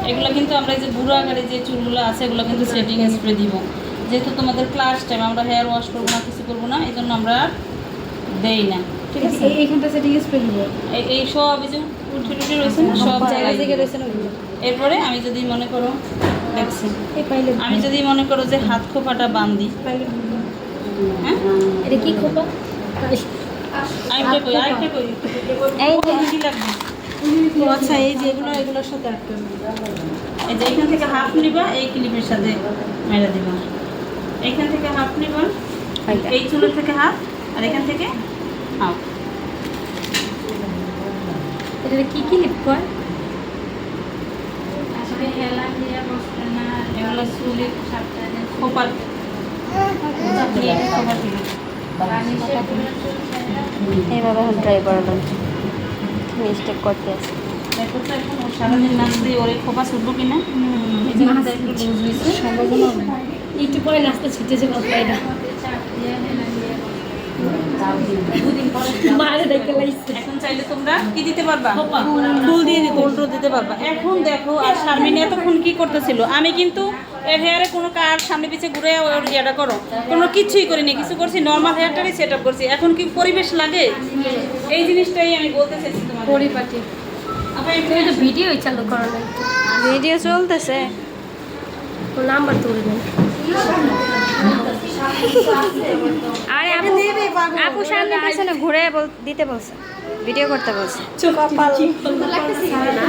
এগুলো কিন্তু আমরা এই যে বুড়ো আকারে যে চুলগুলো আছে এগুলো কিন্তু সেটিং স্প্রে দিব। যেহেতু তোমাদের ক্লাস টাইম, আমরা হেয়ার ওয়াশ করবো না, কিছু করবো না, এই জন্য আমরা দেই না। ঠিক আছে, এইখানটা সেটিং স্প্রে দিব। এই সব এই যে উঠে টুটে রয়েছে না, সব জায়গায় জায়গায় রয়েছে না ওগুলো। এরপরে আমি যদি মনে করো দেখছি, এই পাইলে আমি যদি মনে করো যে হাত খোপাটা বাঁধি, পাইলে হ্যাঁ এটা কি খোপা? আরেকটা কই, আরেকটা কই, এই যে কি লাগবে? ও আচ্ছা, এই যে এগুলোর সাথে আটকে এই যে এখান থেকে হাফ নিবা, এই ক্লিপের সাথে মেরে দিবা। এইখান থেকে হাফ নিবা, এই চুলের থেকে হাফ, আর এখান থেকে হাফ। এটা কি কি লিপ কয়? আসলে হেলা দিয়ে বসতে না, এগুলো চুলের খোপার এইভাবে এখন ট্রাই করলাম, মিস্টেক করতে আছে। দেখো তো এখন ওর সারাদিন নাচতে ওর এই খোপা ছুটবো কিনা, এই জন্য একটু লুজ হয়েছে। সম্ভাবনা নেই। একটু পরে নাস্তা ছুটে যাবে এটা। মারে দেখতে লাগছে। এখন চাইলে তোমরা কি দিতে পারবা, ফুল দিয়ে দিতে উল্টো দিতে পারবা। এখন দেখো, আর শারমিন এতক্ষণ কি করতেছিল, আমি কিন্তু এর হেয়ারে কোনো কার সামনে পিছিয়ে ঘুরে ওর ইয়েটা করো কোনো কিছুই করিনি, কিছু করছি নর্মাল হেয়ারটারই সেট আপ করছি। এখন কি পরিবেশ লাগে, এই জিনিসটাই আমি বলতে চাইছি তোমার। পরিপাটি। তুমি তো ভিডিও চালু করো না। ভিডিও চলতেছে, ও নাম্বার তুলবেন। আরে আপু সামনে পিছনে ঘুরে দিতে বলছে, ভিডিও করতে বলছে। কপাল লাগতেছে না।